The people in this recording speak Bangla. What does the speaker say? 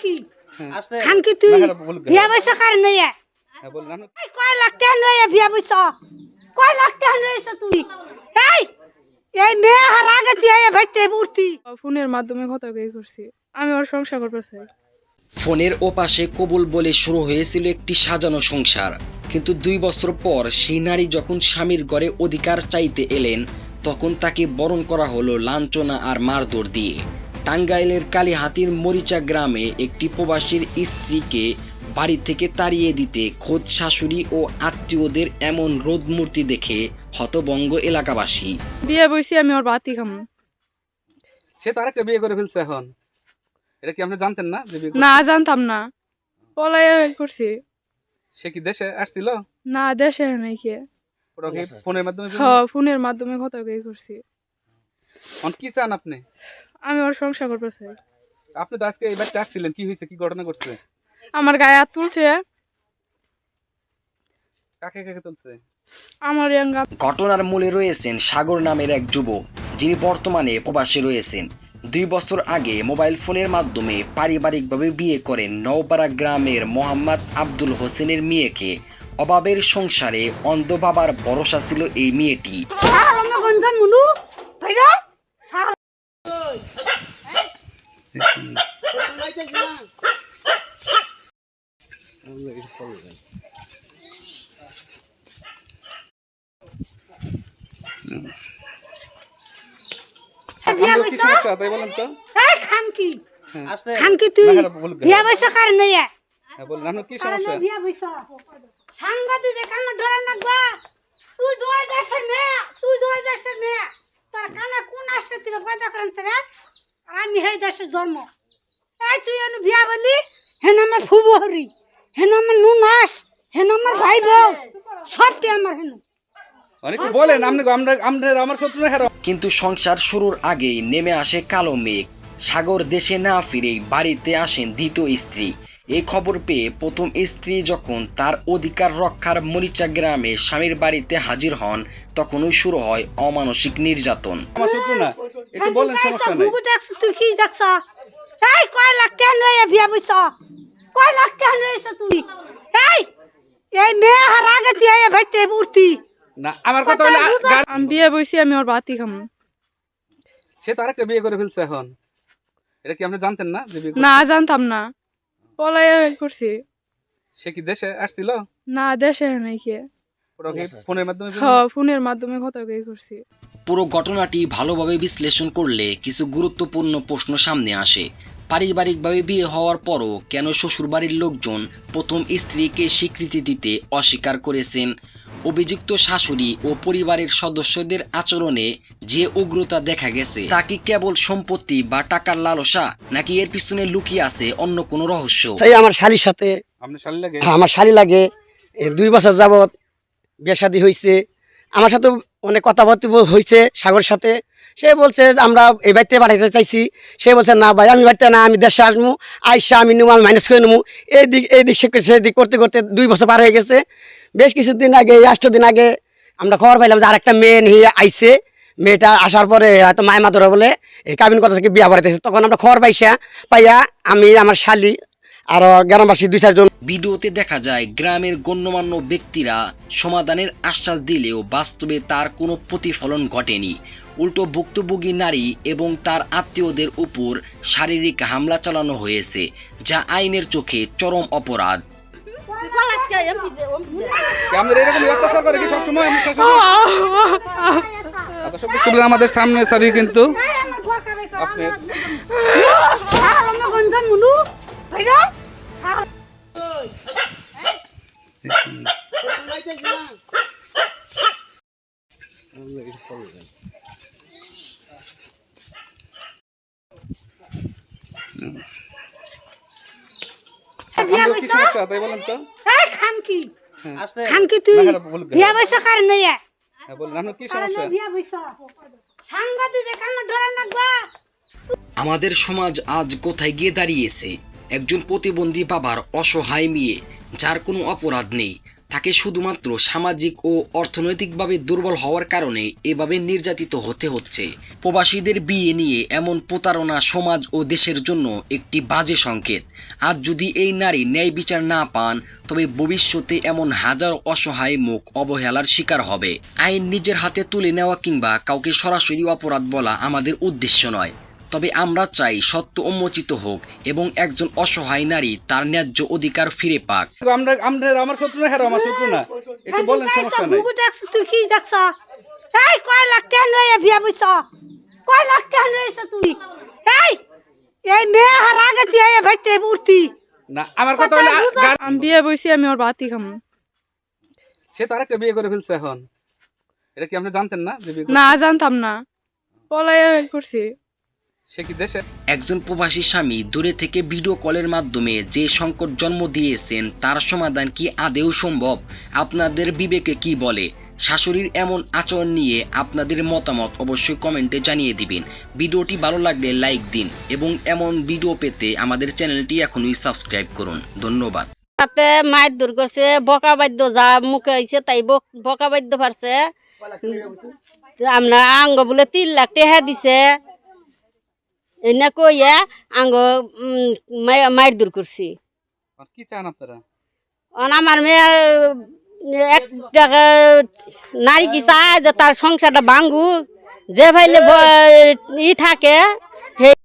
খানকি খানকি তুই বিয়া বৈশা কার নয়া কয় লাখ টাকা নয়া বিয়া বৈশা কয় লাখ টাকা নয়া তুই এই এই মেয়ে হার আগে দিয়ে ভাইতে মূর্তি ফোনের মাধ্যমে কথা করছি আমি ওর সংসার করতে চাই। ফোনের ওপাশে কবুল বলে শুরু হয়েছিল একটি সাজানো সংসার, কিন্তু 2 বছর পর সেই নারী যখন স্বামীর ঘরে অধিকার চাইতে এলেন তখন তাকে বরণ করা হলো লাঞ্ছনা আর মারধর দিয়ে। টাঙ্গাইলের কালীহাতির মরিচা গ্রামে একটি প্রবাসীর স্ত্রীকে বাড়ি থেকে তাড়িয়ে দিতে খোদ শাশুড়ি ও আত্মীয়দের এমন রোদমূর্তি দেখে হতভম্ব এলাকাবাসী। বিয়ে বইছি আমি ওর বাতি খাম। সে তো আরেকটা বিয়ে করে ফেলছে এখন, এটা কি আপনি জানতেন না? না জানতাম না, পলাই করছি। সে কি দেশে আসছিল? না দেশে নাই কে, ওরা কি ফোনের মাধ্যমে? হ্যাঁ ফোনের মাধ্যমে কথা করছি। এখন কি চান আপনি? আমি ওর সংসার করতে চাই। আপনি তো আজকে এই বাড়িতে আসছিলেন, কি হয়েছে, কি ঘটনা ঘটছে? আমার গায়ে হাত তুলছে। কাকে কাকে তুলছে? আমার ঘটনার মূলে রয়েছেন সাগর নামের এক যুবক, যিনি বর্তমানে প্রবাসে রয়েছেন। 2 বছর আগে মোবাইল ফোনের মাধ্যমে পারিবারিকভাবে বিয়ে করেন নওপাড়া গ্রামের মোহাম্মদ আব্দুল হোসেনের মেয়েকে। অভাবের সংসারে অন্ধ বাবার ভরসা ছিল এই মেয়েটি। তাই বলেন তো। খানকি খানকি তুই বিয়া বৈশা কার নয়া বলেন আপনার কি সমস্যা? বিয়া বৈশা সাংবাদিক দেখে আমার ধরে রাখবা। তুই দুই দেশের মেয়ে, তুই দুই দেশের মেয়ে, তোর কানে কোন আসছে তুই পয়দা করেন তোরা? আর আমি এই দেশের জন্ম। এই তুই এনে বিয়া বলি, হেন আমার ফুবু হরি, হেন আমার নুনাস, হেন আমার ভাই বউ, সবটি আমার হেন। অনেকে বলেন আমার শত্রু না। কিন্তু সংসার শুরুর আগেই নেমে আসে কালো মেঘ। সাগর দেশে না ফিরেই বাড়িতে আসেন দ্বিতীয় স্ত্রী। এই খবর পেয়ে প্রথম স্ত্রী যখন তার অধিকার রক্ষার মরিচা গ্রামে স্বামীর বাড়িতে হাজির হন, তখনই শুরু হয় অমানসিক নির্যাতন। আমার শত্রু না, একটু বলেন, সমস্যা নাই। তুই কি দেখছ? এই কয় লাখ টাকা নয়া বিয়া বৈশা কয় লাখ টাকা নয়া তুই এই এই মেয়ে হার আগে দিয়ে ভাইতে মূর্তি না, আমার কথা হলো আমি বিয়ে বইছি আমি ওর বাতি খাম। সে তো আরেকটা বিয়ে করে ফেলছে এখন, এটা কি আপনি জানতেন না? না জানতাম না, পলাই করছি। সে কি দেশে আসছিল? না দেশে নাই কে, ওরা কি ফোনের মাধ্যমে? হ্যাঁ ফোনের মাধ্যমে কথা করছি। পুরো ঘটনাটি ভালোভাবে বিশ্লেষণ করলে কিছু গুরুত্বপূর্ণ প্রশ্ন সামনে আসে। পারিবারিকভাবে বিয়ে হওয়ার পরও কেন শ্বশুরবাড়ির লোকজন প্রথম স্ত্রীকে স্বীকৃতি দিতে অস্বীকার করেছেন? অভিযুক্ত শাশুড়ি ও পরিবারের সদস্যদের আচরণে যে উগ্রতা দেখা গেছে, তা কি কেবল সম্পত্তি বা টাকার লালসা, নাকি এর পিছনে লুকিয়ে আছে অন্য কোনো রহস্য? আমার শালির সাথে আমার শালি লাগে 2 বছর যাবত বিয়ে শাদী হয়েছে। আমার সাথে অনেক কথাবার্তা হয়েছে সাগরের সাথে। সে বলছে আমরা এই বাড়িতে পাঠাইতে চাইছি, সে বলছে না ভাই আমি বাড়িতে না, আমি দেশে আসবো, আইসা আমি নেবো, আমি মাইনাস করে নেবো। এই দিক সেদিক করতে করতে 2 বছর পার হয়ে গেছে। বেশ কিছুদিন আগে 8 দিন আগে আমরা খবর পাইলাম যে আরেকটা মেয়ে নিয়ে আইছে। মেয়েটা আসার পরে হয়তো মায় মাতরা বলে এই কাবিন কথা থেকে বিয়া বাড়াইতেছে। তখন আমরা খবর পাইয়া আমি আমার শালি আর গ্রামবাসী 2-4 জন। ভিডিওতে দেখা যায় গ্রামের গণ্যমান্য ব্যক্তিরা সমাধানের আশ্বাস দিলেও বাস্তবে তার কোনো প্রতিফলন ঘটেনি। উল্টো ভুক্তভোগী নারী এবং তার আত্মীয়দের উপর শারীরিক হামলা চালানো হয়েছে, যা আইনের চোখে চরম অপরাধ। আমাদের সামনে সারি কিন্তু তাই বলেন তো। খানকি খানকি তুই বিয়া বৈশা কার নয়া বলেন আপনার কি সমস্যা? বিয়া বৈশা সাংবাদিক দেখে আমার ধরে রাখবা। আমাদের সমাজ আজ কোথায় গিয়ে দাঁড়িয়েছে? একজন প্রতিবন্ধী বাবার অসহায় মেয়ে, যার কোনো অপরাধ নেই, তাকে শুধুমাত্র সামাজিক ও অর্থনৈতিকভাবে দুর্বল হওয়ার কারণে এভাবে নির্যাতিত হতে হচ্ছে। প্রবাসীদের বিয়ে নিয়ে এমন প্রতারণা সমাজ ও দেশের জন্য একটি বাজে সংকেত। আজ যদি এই নারী ন্যায় বিচার না পান, তবে ভবিষ্যতে এমন হাজার অসহায় মুখ অবহেলার শিকার হবে। আইন নিজের হাতে তুলে নেওয়া কিংবা কাউকে সরাসরি অপরাধ বলা আমাদের উদ্দেশ্য নয়, তবে আমরা চাই সত্য উন্মোচিত হোক এবং একজন অসহায় নারী তার ন্যায্য অধিকার ফিরে পাক। আমার শত্রু না, হ্যাঁ আমার শত্রু না, একটু বলেন, সমস্যা নাই। গুগু দেখছ তুই কি দেখছ? এই কয় লাখ টাকা লয়ে বিয়া বইছ? কয় লাখ টাকা লয়েছ তুই? এই মেয়ে হার আগে দিয়ে ভাইতে মূর্তি না আমার কথা হলো আমি বিয়ে বইছি, আমি ওর বাতি খাম। সে তো আরেকটা বিয়ে করে ফেলছে এখন। এটা কি আপনি জানতেন না যে বিয়ে না, জানতাম না, পলাই করছি। সে কি দেশে? একজন প্রবাসী স্বামী দূরে থেকে ভিডিও কলের মাধ্যমে যে সংকট জন্ম দিয়েছেন, তার সমাধান কি আদৌ সম্ভব? আপনাদের বিবেকে কি বলে? শাশুড়ির এমন আচরণ নিয়ে আপনাদের মতামত অবশ্যই কমেন্টে জানিয়ে দিবেন। ভিডিওটি ভালো লাগলে লাইক দিন এবং এমন ভিডিও পেতে আমাদের চ্যানেলটি এখনই সাবস্ক্রাইব করুন। ধন্যবাদ। তাতে মায়ের দূর করছে, বকা বাদ্য যা মুখে হয়েছে তাই বকা বাদ্য পারছে। আমরা আঙ্গ বলে 3 লাখ টাকা দিছে, এনে কইয়া আঙ্গ মায়ের দূর করছি। কি চান আপনারা? আমার মেয়ের একটা নারী কি চায় যে তার সংসারটা ভাঙ্গুক, যে ভাইলে ই থাকে